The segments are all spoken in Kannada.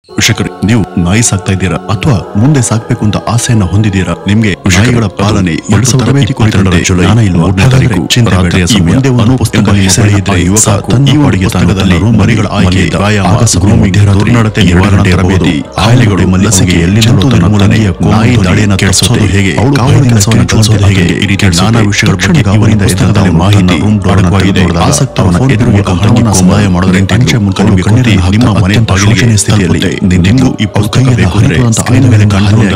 ವೀಕ್ಷಕರೇ, ನೀವು ನಾಯಿ ಸಾಕ್ತಾ ಇದ್ದೀರಾ ಅಥವಾ ಮುಂದೆ ಸಾಕ್ಬೇಕು ಅಂತ ಆಸೆಯನ್ನ ಹೊಂದಿದ್ದೀರಾ? ನಿಮ್ಗೆ ನಾಯಿಗಳ ಪಾಲನೆ 2022 ಜುಲೈ 3ನೇ ತಾರೀಕು ರಾತ್ರಿಯ ಮುಂದೆ ಒಂದು ಪುಸ್ತಕ ಹೆಸರಿದ್ದ ಯುವಕ ತನ್ನ ಪುಸ್ತಕದಲ್ಲಿ ಮರಿಗಳ ಆಯ್ಕೆ, ವ್ಯಾಯಾಮ, ದುರ್ನಡತೆ ನಿವಾರಣಾ ತರಬೇತಿ, ಕಾಯಿಲೆಗಳು, ಲಸಿಕೆ, ನಾಯಿ ದಾಳಿಯನ್ನು ತಪ್ಪಿಸೋದು ಹೇಗೆ, ಕಾವಲು ಕೆಲಸವನ್ನು ಕಲಿಸೋದು ಹೇಗೆ, ಈ ರೀತಿಯ ನಾನಾ ವಿಷಯಗಳ ಬಗ್ಗೆ ಇವರಿಂದ ಪುಸ್ತಕದಲ್ಲಿ ಮಾಹಿತಿ ಅಡಕವಾಗಿದೆ. ಆಸಕ್ತವನ ಎದುರಿಗೆ ಹಣವನ್ನು ಸಹಾಯ ಮಾಡೋದ್ರಿಂದ ಅಂಚೆ ಮೂಲಕ ನಿಮಗೆ ಕಣ್ಣೀರಿನ ನಿಮ್ಮ ಮನೆ ಬಾಗಿಲಿಗೆ ಸ್ಥಿತಿಯಲ್ಲಿ ನಿಮ್ಗೂ ಈ ಪುಸ್ತಕ ಬೇಕು ಅಂದ್ರೆ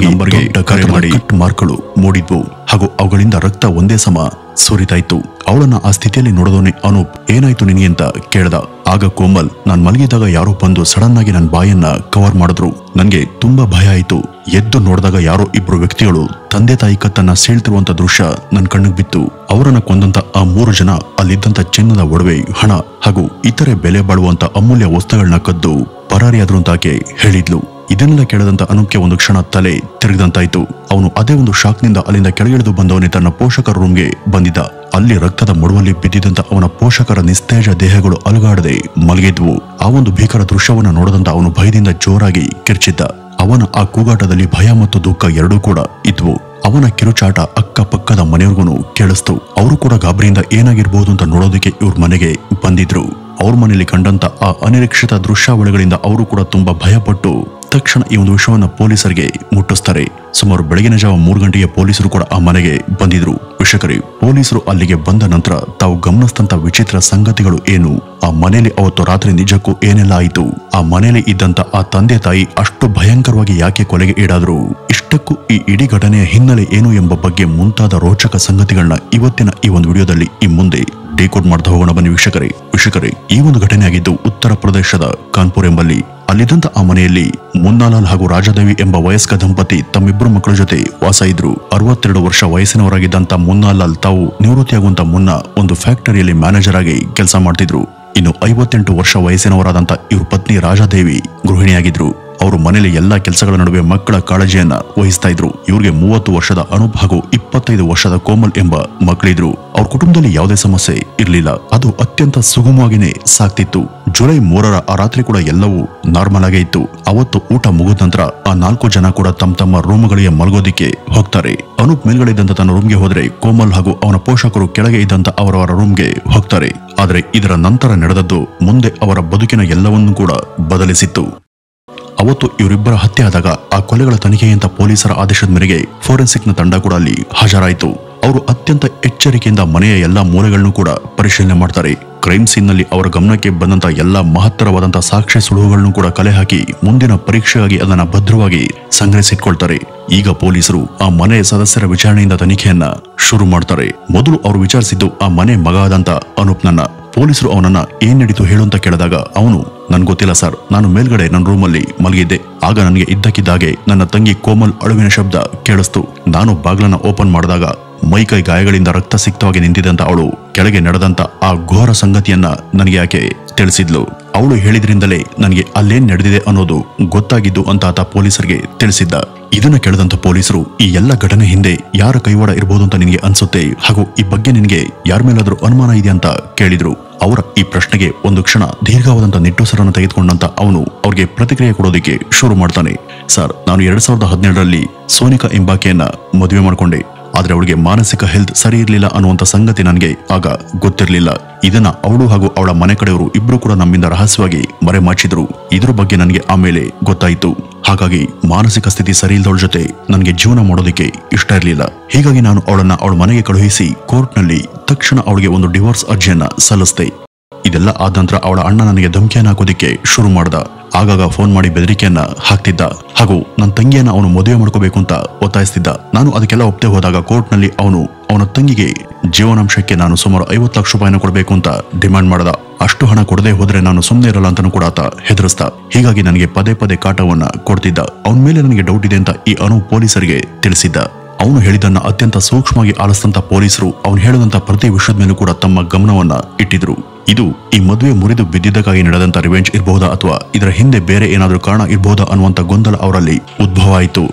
ನಂಬರ್ಗೆ ಕರೆ ಮಾಡಿ. ಕಟ್ ಮಾರ್ಕ್ಗಳು ಮೂಡಿದ್ವು ಹಾಗೂ ಅವುಗಳಿಂದ ರಕ್ತ ಒಂದೇ ಸಮ ಸುರಿತಾಯ್ತು. ಅವಳನ್ನ ಆ ಸ್ಥಿತಿಯಲ್ಲಿ ನೋಡೋದೋನೆ ಅನೂಪ್ ಏನಾಯ್ತು ನಿನಗೆ ಅಂತ ಕೇಳ್ದ. ಆಗ ಕೋಮಲ್, ನಾನ್ ಮಲಗಿದಾಗ ಯಾರೋ ಬಂದು ಸಡನ್ ಆಗಿ ನನ್ನ ಬಾಯನ್ನ ಕವರ್ ಮಾಡಿದ್ರು. ನನ್ಗೆ ತುಂಬಾ ಭಯ ಆಯ್ತು. ಎದ್ದು ನೋಡಿದಾಗ ಯಾರೋ ಇಬ್ರು ವ್ಯಕ್ತಿಗಳು ತಂದೆ ತಾಯಿ ಕತ್ತನ್ನ ಸೀಳ್ತಿರುವಂತ ದೃಶ್ಯ ನನ್ ಕಣ್ಣಿಗೆ ಬಿತ್ತು. ಅವರನ್ನ ಕೊಂದಂತ ಆ 3 ಜನ ಅಲ್ಲಿದ್ದಂತ ಚಿನ್ನದ ಒಡವೆ, ಹಣ ಹಾಗೂ ಇತರೆ ಬೆಲೆ ಬಾಳುವಂತ ಅಮೂಲ್ಯ ವಸ್ತುಗಳನ್ನ ಕದ್ದು ಪರಾರಿಯಾದ್ರು ಅಂತ ಆಕೆ ಹೇಳಿದ್ಲು. ಇದನ್ನೆಲ್ಲ ಕೇಳದಂತ ಅನೂಪ್ಗೆ ಒಂದು ಕ್ಷಣ ತಲೆ ತಿರುಗಿದಂತಾಯ್ತು. ಅವನು ಅದೇ ಒಂದು ಶಾಕ್ನಿಂದ ಅಲ್ಲಿಂದ ಕೆಳಗಿಳಿದು ಬಂದವನೇ ತನ್ನ ಪೋಷಕರ ರೂಮ್ಗೆ ಬಂದಿದ್ದ. ಅಲ್ಲಿ ರಕ್ತದ ಮಡುವಲ್ಲಿ ಬಿದ್ದಿದ್ದಂತ ಅವನ ಪೋಷಕರ ನಿಸ್ತೇಜ ದೇಹಗಳು ಅಲುಗಾಡದೆ ಮಲಗಿದ್ವು. ಆ ಒಂದು ಭೀಕರ ದೃಶ್ಯವನ್ನ ನೋಡದಂತ ಅವನು ಭಯದಿಂದ ಜೋರಾಗಿ ಕಿರ್ಚಿದ್ದ. ಅವನ ಆ ಕೂಗಾಟದಲ್ಲಿ ಭಯ ಮತ್ತು ದುಃಖ ಎರಡೂ ಕೂಡ ಇದ್ವು. ಅವನ ಕಿರುಚಾಟ ಅಕ್ಕಪಕ್ಕದ ಮನೆಯವ್ರಿಗೂ ಕೇಳಿಸ್ತು. ಅವರು ಕೂಡ ಗಾಬರಿಯಿಂದ ಏನಾಗಿರ್ಬೋದು ಅಂತ ನೋಡೋದಕ್ಕೆ ಇವ್ರ ಮನೆಗೆ ಬಂದಿದ್ರು. ಅವ್ರ ಮನೆಯಲ್ಲಿ ಕಂಡಂತ ಆ ಅನಿರೀಕ್ಷಿತ ದೃಶ್ಯಾವಳಿಗಳಿಂದ ಅವರು ಕೂಡ ತುಂಬಾ ಭಯಪಟ್ಟು ತಕ್ಷಣ ಈ ಒಂದು ವಿಷಯವನ್ನ ಪೊಲೀಸರಿಗೆ ಮುಟ್ಟಿಸ್ತಾರೆ. ಸುಮಾರು ಬೆಳಗಿನ ಜಾವ 3 ಗಂಟೆಗೆ ಪೊಲೀಸರು ಕೂಡ ಆ ಮನೆಗೆ ಬಂದಿದ್ರು. ವೀಕ್ಷಕರೇ, ಪೊಲೀಸರು ಅಲ್ಲಿಗೆ ಬಂದ ನಂತರ ತಾವು ಗಮನಿಸಿದಂತ ವಿಚಿತ್ರ ಸಂಗತಿಗಳು ಏನು, ಆ ಮನೆಯಲ್ಲಿ ಅವತ್ತು ರಾತ್ರಿ ನಿಜಕ್ಕೂ ಏನೆಲ್ಲ ಆಯಿತು, ಆ ಮನೆಯಲ್ಲಿ ಇದ್ದಂತ ಆ ತಂದೆ ತಾಯಿ ಅಷ್ಟು ಭಯಂಕರವಾಗಿ ಯಾಕೆ ಕೊಲೆಗೆ ಈಡಾದ್ರು, ಇಷ್ಟಕ್ಕೂ ಈ ಇಡೀ ಘಟನೆಯ ಹಿನ್ನೆಲೆ ಏನು ಎಂಬ ಬಗ್ಗೆ ಮುಂತಾದ ರೋಚಕ ಸಂಗತಿಗಳನ್ನ ಇವತ್ತಿನ ಈ ಒಂದು ವಿಡಿಯೋದಲ್ಲಿ ಈ ಮುಂದೆ ಡಿಕೋಡ್ ಮಾಡ್ತಾ ಹೋಗೋಣ ಬನ್ನಿ ವೀಕ್ಷಕರೇ. ಈ ಒಂದು ಘಟನೆ ಆಗಿದ್ದು ಉತ್ತರ ಪ್ರದೇಶದ ಕಾನ್ಪುರ್ ಎಂಬಲ್ಲಿ. ಅಲ್ಲಿದ್ದಂತ ಆ ಮನೆಯಲ್ಲಿ ಮುನ್ನಾಲಾಲ್ ಹಾಗೂ ರಾಜಾದೇವಿ ಎಂಬ ವಯಸ್ಕ ದಂಪತಿ ತಮ್ಮಿಬ್ಬರು ಮಕ್ಕಳ ಜೊತೆ ವಾಸ ಇದ್ರು. 62 ವರ್ಷ ವಯಸ್ಸಿನವರಾಗಿದ್ದಂತ ಮುನ್ನಾಲಾಲ್ ತಾವು ನಿವೃತ್ತಿಯಾಗುವಂತ ಮುನ್ನ ಒಂದು ಫ್ಯಾಕ್ಟರಿಯಲ್ಲಿ ಮ್ಯಾನೇಜರ್ ಆಗಿ ಕೆಲಸ ಮಾಡ್ತಿದ್ರು. ಇನ್ನು 58 ವರ್ಷ ವಯಸ್ಸಿನವರಾದಂತ ಇವ್ರ ಪತ್ನಿ ರಾಜಾದೇವಿ ಗೃಹಿಣಿಯಾಗಿದ್ರು. ಅವರು ಮನೆಯಲ್ಲಿ ಎಲ್ಲಾ ಕೆಲಸಗಳ ನಡುವೆ ಮಕ್ಕಳ ಕಾಳಜಿಯನ್ನ ವಹಿಸ್ತಾ ಇದ್ರು. ಇವ್ರಿಗೆ 30 ವರ್ಷದ ಅನೂಪ್ ಹಾಗೂ 25 ವರ್ಷದ ಕೋಮಲ್ ಎಂಬ ಮಕ್ಕಳಿದ್ರು. ಅವ್ರ ಕುಟುಂಬದಲ್ಲಿ ಯಾವುದೇ ಸಮಸ್ಯೆ ಇರಲಿಲ್ಲ. ಅದು ಅತ್ಯಂತ ಸುಗಮವಾಗಿನೇ ಸಾಕ್ತಿತ್ತು. ಜುಲೈ 3ರ ಆ ರಾತ್ರಿ ಕೂಡ ಎಲ್ಲವೂ ನಾರ್ಮಲ್ ಆಗೇ ಇತ್ತು. ಅವತ್ತು ಊಟ ಮುಗಿದ ನಂತರ ಆ 4 ಜನ ಕೂಡ ತಮ್ಮ ರೂಮ್ಗಳಿಗೆ ಮಲಗೋದಿಕ್ಕೆ ಹೋಗ್ತಾರೆ. ಅನೂಪ್ ಮೇಲ್ಗಡೆ ಇದ್ದಂತ ತನ್ನ ರೂಮ್ಗೆ ಹೋದ್ರೆ ಕೋಮಲ್ ಹಾಗೂ ಅವನ ಪೋಷಕರು ಕೆಳಗೆ ಇದ್ದಂತ ಅವರವರ ರೂಮ್ಗೆ ಹೋಗ್ತಾರೆ. ಆದ್ರೆ ಇದರ ನಂತರ ನಡೆದದ್ದು ಮುಂದೆ ಅವರ ಬದುಕಿನ ಎಲ್ಲವನ್ನೂ ಕೂಡ ಬದಲಿಸಿತ್ತು. ಅವತ್ತು ಇವರಿಬ್ಬರ ಹತ್ಯೆ ಆದಾಗ ಆ ಕೊಲೆಗಳ ತನಿಖೆಯಂತ ಪೊಲೀಸರ ಆದೇಶದ ಮೇರೆಗೆ ಫೋರೆನ್ಸಿಕ್ ನ ತಂಡ ಕೂಡ ಅಲ್ಲಿ ಹಾಜರಾಯಿತು. ಅವರು ಅತ್ಯಂತ ಎಚ್ಚರಿಕೆಯಿಂದ ಮನೆಯ ಎಲ್ಲಾ ಮೂಲೆಗಳನ್ನು ಕೂಡ ಪರಿಶೀಲನೆ ಮಾಡ್ತಾರೆ. ಕ್ರೈಮ್ ಸೀನ್ ನಲ್ಲಿ ಅವರ ಗಮನಕ್ಕೆ ಬಂದಂತ ಎಲ್ಲಾ ಮಹತ್ತರವಾದಂತಹ ಸಾಕ್ಷ್ಯ ಸುಳುಹುಗಳನ್ನು ಕೂಡ ಕಲೆ ಹಾಕಿ ಮುಂದಿನ ಪರೀಕ್ಷೆಗಾಗಿ ಅದನ್ನ ಭದ್ರವಾಗಿ ಸಂಗ್ರಹಿಸಿಟ್ಕೊಳ್ತಾರೆ. ಈಗ ಪೊಲೀಸರು ಆ ಮನೆಯ ಸದಸ್ಯರ ವಿಚಾರಣೆಯಿಂದ ತನಿಖೆಯನ್ನ ಶುರು ಮಾಡ್ತಾರೆ. ಮೊದಲು ಅವರು ವಿಚಾರಿಸಿದ್ದು ಆ ಮನೆ ಮಗ ಆದಂತ ಅನೂಪ್ನನ್ನ. ಪೊಲೀಸರು ಅವನನ್ನ ಏನ್ ನಡೀತು ಹೇಳು ಅಂತ ಕೇಳಿದಾಗ ಅವನು, ನನ್ ಗೊತ್ತಿಲ್ಲ ಸರ್, ನಾನು ಮೇಲ್ಗಡೆ ನನ್ನ ರೂಮಲ್ಲಿ ಮಲಗಿದ್ದೆ. ಆಗ ನನಗೆ ಇದ್ದಕ್ಕಿದ್ದಾಗೆ ನನ್ನ ತಂಗಿ ಕೋಮಲ್ ಅಳುವಿನ ಶಬ್ದ ಕೇಳಿಸ್ತು. ನಾನು ಬಾಗ್ಲನ್ನ ಓಪನ್ ಮಾಡಿದಾಗ ಮೈಕೈ ಗಾಯಗಳಿಂದ ರಕ್ತ ಸಿಕ್ತವಾಗಿ ನಿಂತಿದ್ದಂತ ಅವಳು ಕೆಳಗೆ ನಡೆದಂತ ಆ ಘೋರ ಸಂಗತಿಯನ್ನ ನನಗೆ ಯಾಕೆ ತಿಳಿಸಿದ್ಲು. ಅವಳು ಹೇಳಿದ್ರಿಂದಲೇ ನನಗೆ ಅಲ್ಲೇನ್ ನಡೆದಿದೆ ಅನ್ನೋದು ಗೊತ್ತಾಗಿದ್ದು ಅಂತ ಆತ ಪೊಲೀಸರಿಗೆ ತಿಳಿಸಿದ್ದ. ಇದನ್ನ ಕೇಳಿದಂತ ಪೊಲೀಸರು, ಈ ಎಲ್ಲ ಘಟನೆ ಹಿಂದೆ ಯಾರ ಕೈವಾಡ ಇರಬಹುದು ಅಂತ ನಿನಗೆ ಅನ್ಸುತ್ತೆ, ಹಾಗೂ ಈ ಬಗ್ಗೆ ನಿನಗೆ ಯಾರ ಮೇಲಾದ್ರೂ ಅನುಮಾನ ಇದೆ ಅಂತ ಕೇಳಿದ್ರು. ಅವರ ಈ ಪ್ರಶ್ನೆಗೆ ಒಂದು ಕ್ಷಣ ದೀರ್ಘವಾದಂತ ನಿಟ್ಟುಸಿರನ್ನು ತೆಗೆದುಕೊಂಡಂತ ಅವನು ಅವ್ರಿಗೆ ಪ್ರತಿಕ್ರಿಯೆ ಕೊಡೋದಕ್ಕೆ ಶುರು ಮಾಡ್ತಾನೆ. ಸರ್, ನಾನು 2017ರಲ್ಲಿ ಸೋನಿಕಾ ಎಂಬಾಕೆಯನ್ನ ಮದುವೆ ಮಾಡ್ಕೊಂಡೆ. ಆದ್ರೆ ಅವಳಿಗೆ ಮಾನಸಿಕ ಹೆಲ್ತ್ ಸರಿ ಇರ್ಲಿಲ್ಲ ಅನ್ನುವಂತ ಸಂಗತಿ ನನಗೆ ಆಗ ಗೊತ್ತಿರ್ಲಿಲ್ಲ. ಇದನ್ನ ಅವಳು ಹಾಗೂ ಅವಳ ಮನೆ ಕಡೆಯವರು ಇಬ್ರು ಕೂಡ ನಮ್ಮಿಂದ ರಹಸ್ಯವಾಗಿ ಮರೆಮಾಚಿದ್ರು. ಇದ್ರ ಬಗ್ಗೆ ನನಗೆ ಆಮೇಲೆ ಗೊತ್ತಾಯಿತು. ಹಾಗಾಗಿ ಮಾನಸಿಕ ಸ್ಥಿತಿ ಸರಿ ಇಲ್ದವಳ ಜೊತೆ ನನಗೆ ಜೀವನ ಮಾಡೋದಕ್ಕೆ ಇಷ್ಟ ಇರಲಿಲ್ಲ. ಹೀಗಾಗಿ ನಾನು ಅವಳನ್ನ ಅವಳ ಮನೆಗೆ ಕಳುಹಿಸಿ ಕೋರ್ಟ್ನಲ್ಲಿ ತಕ್ಷಣ ಅವಳಿಗೆ ಒಂದು ಡಿವೋರ್ಸ್ ಅರ್ಜಿಯನ್ನ ಸಲ್ಲಿಸಿದೆ. ಇದೆಲ್ಲ ಆದ ನಂತರ ಅವಳ ಅಣ್ಣ ನನಗೆ ಧಮಕಿಯನ್ನ ಹಾಕೋದಿಕ್ಕೆ ಶುರು ಮಾಡ್ದ. ಆಗಾಗ ಫೋನ್ ಮಾಡಿ ಬೆದರಿಕೆಯನ್ನ ಹಾಕ್ತಿದ್ದ ಹಾಗೂ ನನ್ನ ತಂಗಿಯನ್ನ ಅವನು ಮದುವೆ ಮಾಡ್ಕೋಬೇಕು ಅಂತ ಒತ್ತಾಯಿಸ್ತಿದ್ದ. ನಾನು ಅದಕ್ಕೆಲ್ಲ ಒಪ್ಪದೆ ಹೋದಾಗ ಕೋರ್ಟ್ನಲ್ಲಿ ಅವನ ತಂಗಿಗೆ ಜೀವನಾಂಶಕ್ಕೆ ನಾನು ಸುಮಾರು 50 ಲಕ್ಷ ರೂಪಾಯಿನ ಕೊಡಬೇಕು ಅಂತ ಡಿಮಾಂಡ್ ಮಾಡ್ದ. ಅಷ್ಟು ಹಣ ಕೊಡದೆ ಹೋದ್ರೆ ನಾನು ಸುಮ್ಮನೆ ಇರಲ್ಲ ಅಂತಾನೂ ಕೂಡ ಆತ ಹೆದರಿಸ್ದ. ಹೀಗಾಗಿ ನನಗೆ ಪದೇ ಪದೇ ಕಾಟವನ್ನ ಕೊಡ್ತಿದ್ದ. ಅವನ ಮೇಲೆ ನನಗೆ ಡೌಟ್ ಇದೆ ಅಂತ ಈ ಅನು ಪೊಲೀಸರಿಗೆ ತಿಳಿಸಿದ್ದ. ಅವನು ಹೇಳಿದನ್ನ ಅತ್ಯಂತ ಸೂಕ್ಷ್ಮವಾಗಿ ಆಲಿಸಿದಂತ ಪೊಲೀಸರು ಅವನು ಹೇಳಿದಂತ ಪ್ರತಿ ವಿಷಯದ ಮೇಲೂ ಕೂಡ ತಮ್ಮ ಗಮನವನ್ನ ಇಟ್ಟಿದ್ರು. ಇದು ಈ ಮದುವೆ ಮುರಿದು ಬಿದ್ದಿದ್ದಕ್ಕಾಗಿ ನಡೆದಂತ ರಿವೆಂಜ್ ಇರಬಹುದಾ ಅಥವಾ ಇದರ ಹಿಂದೆ ಬೇರೆ ಏನಾದ್ರೂ ಕಾರಣ ಇರಬಹುದಾ ಅನ್ನುವಂತ ಗೊಂದಲ ಅವರಲ್ಲಿ ಉದ್ಭವ ಆಯಿತು.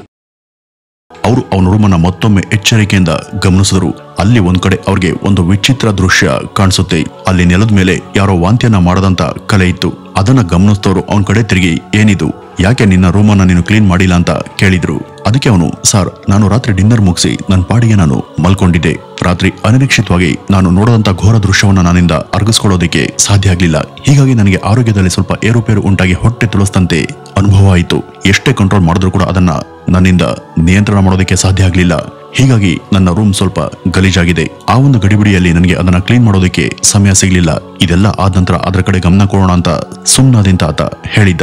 ಅವರು ಅವನ ರೂಮನ್ನ ಮತ್ತೊಮ್ಮೆ ಎಚ್ಚರಿಕೆಯಿಂದ ಗಮನಿಸಿದರು. ಅಲ್ಲಿ ಒಂದ್ ಕಡೆ ಅವ್ರಿಗೆ ಒಂದು ವಿಚಿತ್ರ ದೃಶ್ಯ ಕಾಣಿಸುತ್ತೆ. ಅಲ್ಲಿ ನೆಲದ ಮೇಲೆ ಯಾರೋ ವಾಂತಿಯನ್ನ ಮಾಡದಂತ ಕಲೆ ಇತ್ತು. ಅದನ್ನ ಗಮನಿಸಿದವರು ಅವನ ಕಡೆ ತಿರುಗಿ, ಏನಿದು, ಯಾಕೆ ನಿನ್ನ ರೂಮನ್ನ ನೀನು ಕ್ಲೀನ್ ಮಾಡಿಲ್ಲ ಅಂತ ಕೇಳಿದ್ರು. ಅದಕ್ಕೆ ಅವನು, ಸರ್, ನಾನು ರಾತ್ರಿ ಡಿನ್ನರ್ ಮುಗಿಸಿ ನನ್ನ ಪಾಡಿಗೆ ನಾನು ಮಲ್ಕೊಂಡಿದ್ದೆ. ರಾತ್ರಿ ಅನಿರೀಕ್ಷಿತವಾಗಿ ನಾನು ನೋಡದಂತ ಘೋರ ದೃಶ್ಯವನ್ನ ನನ್ನಿಂದ ಅರಗಿಸ್ಕೊಳ್ಳೋದಕ್ಕೆ ಸಾಧ್ಯ ಆಗ್ಲಿಲ್ಲ. ಹೀಗಾಗಿ ನನಗೆ ಆರೋಗ್ಯದಲ್ಲಿ ಸ್ವಲ್ಪ ಏರುಪೇರು ಉಂಟಾಗಿ ಹೊಟ್ಟೆ ತುಳಿಸ್ತಂತೆ ಅನುಭವ ಆಯಿತು. ಎಷ್ಟೇ ಕಂಟ್ರೋಲ್ ಮಾಡಿದ್ರು ಕೂಡ ಅದನ್ನ ನನ್ನಿಂದ ನಿಯಂತ್ರಣ ಮಾಡೋದಕ್ಕೆ ಸಾಧ್ಯ ಆಗ್ಲಿಲ್ಲ. ಹೀಗಾಗಿ ನನ್ನ ರೂಮ್ ಸ್ವಲ್ಪ ಗಲೀಜಾಗಿದೆ. ಆ ಒಂದು ಗಡಿಬಿಡಿಯಲ್ಲಿ ನನಗೆ ಅದನ್ನ ಕ್ಲೀನ್ ಮಾಡೋದಕ್ಕೆ ಸಮಯ ಸಿಗ್ಲಿಲ್ಲ. ಇದೆಲ್ಲ ಆದ ನಂತರ ಅದರ ಕಡೆ ಗಮನ ಕೊಡೋಣ ಅಂತ ಸುಮ್ಮನಾದಿಂತ ಆತ ಹೇಳಿದ್ದ.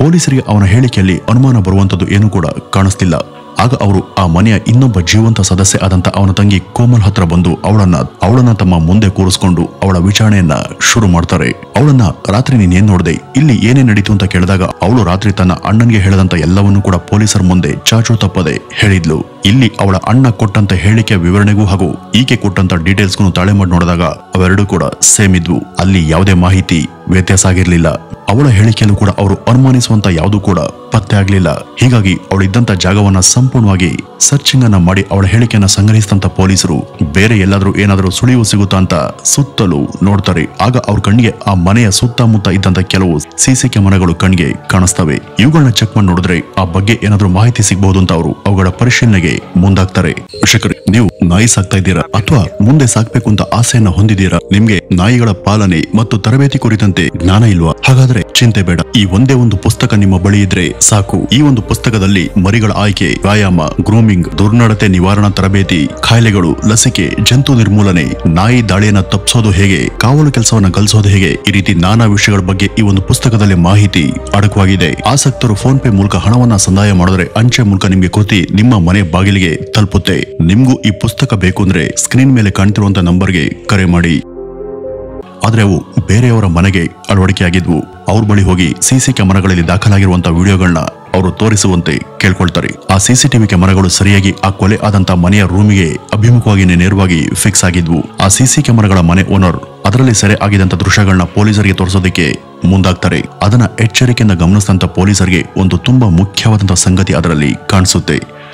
ಪೊಲೀಸರಿಗೆ ಅವನ ಹೇಳಿಕೆಯಲ್ಲಿ ಅನುಮಾನ ಬರುವಂತದ್ದು ಏನೂ ಕೂಡ ಕಾಣಿಸ್ತಿಲ್ಲ. ಆಗ ಅವರು ಆ ಮನೆಯ ಇನ್ನೊಬ್ಬ ಜೀವಂತ ಸದಸ್ಯೆ ಆದಂತ ಅವನ ತಂಗಿ ಕೋಮಲ್ ಹತ್ರ ಬಂದು ಅವಳನ್ನ ತಮ್ಮ ಮುಂದೆ ಕೂರಿಸ್ಕೊಂಡು ಅವಳ ವಿಚಾರಣೆಯನ್ನ ಶುರು ಮಾಡ್ತಾರೆ. ಅವಳನ್ನ, ರಾತ್ರಿ ನೀನ್ ಏನ್ ನೋಡ್ದೆ, ಇಲ್ಲಿ ಏನೇ ನಡೀತು ಅಂತ ಕೇಳಿದಾಗ ಅವಳು ರಾತ್ರಿ ತನ್ನ ಅಣ್ಣನ್ಗೆ ಹೇಳದಂತ ಎಲ್ಲವನ್ನೂ ಕೂಡ ಪೊಲೀಸರ ಮುಂದೆ ಚಾಚು ತಪ್ಪದೆ ಹೇಳಿದ್ಲು. ಇಲ್ಲಿ ಅವಳ ಅಣ್ಣ ಕೊಟ್ಟಂತ ಹೇಳಿಕೆ ವಿವರಣೆಗೂ ಹಾಗೂ ಈಕೆ ಕೊಟ್ಟಂತ ಡೀಟೇಲ್ಸ್ಗೂ ತಾಳೆ ಮಾಡಿ ನೋಡಿದಾಗ ಅವೆರಡೂ ಕೂಡ ಸೇಮ್ ಇದ್ವು. ಅಲ್ಲಿ ಯಾವುದೇ ಮಾಹಿತಿ ವ್ಯತ್ಯಾಸ ಆಗಿರ್ಲಿಲ್ಲ. ಅವಳ ಹೇಳಿಕೆಯಲ್ಲೂ ಕೂಡ ಅವರು ಅನುಮಾನಿಸುವಂತ ಯಾವುದೂ ಕೂಡ ಪತ್ತೆ ಆಗ್ಲಿಲ್ಲ. ಹೀಗಾಗಿ ಅವಳಿದ್ದಂತ ಜಾಗವನ್ನ ಸಂಪೂರ್ಣವಾಗಿ ಸರ್ಚಿಂಗ್ ಅನ್ನ ಮಾಡಿ ಅವಳ ಹೇಳಿಕೆಯನ್ನ ಸಂಗ್ರಹಿಸಿದಂತ ಪೊಲೀಸರು ಬೇರೆ ಎಲ್ಲಾದ್ರೂ ಏನಾದ್ರೂ ಸುಳಿವು ಸಿಗುತ್ತಾ ಅಂತ ಸುತ್ತಲೂ ನೋಡ್ತಾರೆ. ಆಗ ಅವ್ರ ಕಣ್ಣಿಗೆ ಆ ಮನೆಯ ಸುತ್ತಮುತ್ತ ಇದ್ದಂತ ಕೆಲವು ಸಿಸಿ ಕ್ಯಾಮೆರಾಗಳು ಕಣ್ಣಿಗೆ ಕಾಣಿಸ್ತವೆ. ಇವುಗಳನ್ನ ಚೆಕ್ ಮಾಡಿ ನೋಡಿದ್ರೆ ಆ ಬಗ್ಗೆ ಏನಾದ್ರೂ ಮಾಹಿತಿ ಸಿಗಬಹುದು ಅಂತ ಅವರು ಅವುಗಳ ಪರಿಶೀಲನೆಗೆ ಮುಂದಾಗ್ತಾರೆ. ವೀಕ್ಷಕರೇ, ನೀವು ನಾಯಿ ಸಾಕ್ತಾ ಇದ್ದೀರಾ ಅಥವಾ ಮುಂದೆ ಸಾಕ್ಬೇಕು ಅಂತ ಆಸೆಯನ್ನ ಹೊಂದಿದ್ದೀರಾ? ನಿಮ್ಗೆ ನಾಯಿಗಳ ಪಾಲನೆ ಮತ್ತು ತರಬೇತಿ ಕುರಿತಂತೆ ಜ್ಞಾನ ಇಲ್ವಾ? ಹಾಗಾದ್ರೆ ಚಿಂತೆ ಬೇಡ. ಈ ಒಂದೇ ಒಂದು ಪುಸ್ತಕ ನಿಮ್ಮ ಬಳಿ ಇದ್ರೆ ಸಾಕು. ಈ ಒಂದು ಪುಸ್ತಕದಲ್ಲಿ ಮರಿಗಳ ಆಯ್ಕೆ, ವ್ಯಾಯಾಮ, ಗ್ರೂಮಿಂಗ್, ದುರ್ನಡತೆ ನಿವಾರಣಾ ತರಬೇತಿ, ಕಾಯಿಲೆಗಳು, ಲಸಿಕೆ, ಜಂತು ನಿರ್ಮೂಲನೆ, ನಾಯಿ ದಾಳಿಯನ್ನ ತಪ್ಪಿಸೋದು ಹೇಗೆ, ಕಾವಲು ಕೆಲಸವನ್ನ ಗಳಿಸೋದು ಹೇಗೆ, ಈ ರೀತಿ ನಾನಾ ವಿಷಯಗಳ ಬಗ್ಗೆ ಈ ಒಂದು ಪುಸ್ತಕದಲ್ಲಿ ಮಾಹಿತಿ ಅಡಕವಾಗಿದೆ. ಆಸಕ್ತರು ಫೋನ್ ಪೇ ಮೂಲಕ ಹಣವನ್ನ ಸಂದಾಯ ಮಾಡಿದ್ರೆ ಅಂಚೆ ಮೂಲಕ ನಿಮ್ಗೆ ಕೃತಿ ನಿಮ್ಮ ಮನೆ ಬಾಗಿಲಿಗೆ ತಲುಪುತ್ತೆ. ನಿಮ್ಗೂ ಈ ಪುಸ್ತಕ ಬೇಕು ಅಂದ್ರೆ ಸ್ಕ್ರೀನ್ ಮೇಲೆ ಕಾಣ್ತಿರುವಂತ ನಂಬರ್ಗೆ ಕರೆ ಮಾಡಿ. ಆದ್ರೆ ಅವು ಬೇರೆಯವರ ಮನೆಗೆ ಅಳವಡಿಕೆಯಾಗಿದ್ವು. ಅವ್ರ ಬಳಿ ಹೋಗಿ ಸಿಸಿ ಕ್ಯಾಮೆರಾಗಳಲ್ಲಿ ದಾಖಲಾಗಿರುವಂತಹ ವಿಡಿಯೋಗಳನ್ನ ಅವರು ತೋರಿಸುವಂತೆ ಕೇಳ್ಕೊಳ್ತಾರೆ. ಆ ಸಿಸಿಟಿವಿ ಕ್ಯಾಮೆರಾಗಳು ಸರಿಯಾಗಿ ಆ ಕೊಲೆ ಆದಂತ ಮನೆಯ ರೂಮಿಗೆ ಅಭಿಮುಖವಾಗಿ ನೇರವಾಗಿ ಫಿಕ್ಸ್ ಆಗಿದ್ವು. ಆ ಸಿಸಿ ಕ್ಯಾಮೆರಾಗಳ ಮನೆ ಓನರ್ ಅದರಲ್ಲಿ ಸೆರೆ ಆಗಿದಂತ ದೃಶ್ಯಗಳನ್ನ ಪೊಲೀಸರಿಗೆ ತೋರಿಸೋದಕ್ಕೆ ಮುಂದಾಗ್ತಾರೆ. ಅದನ್ನ ಎಚ್ಚರಿಕೆಯಿಂದ ಗಮನಿಸಿದಂತ ಪೊಲೀಸರಿಗೆ ಒಂದು ತುಂಬಾ ಮುಖ್ಯವಾದಂತಹ ಸಂಗತಿ ಅದರಲ್ಲಿ ಕಾಣಿಸುತ್ತೆ.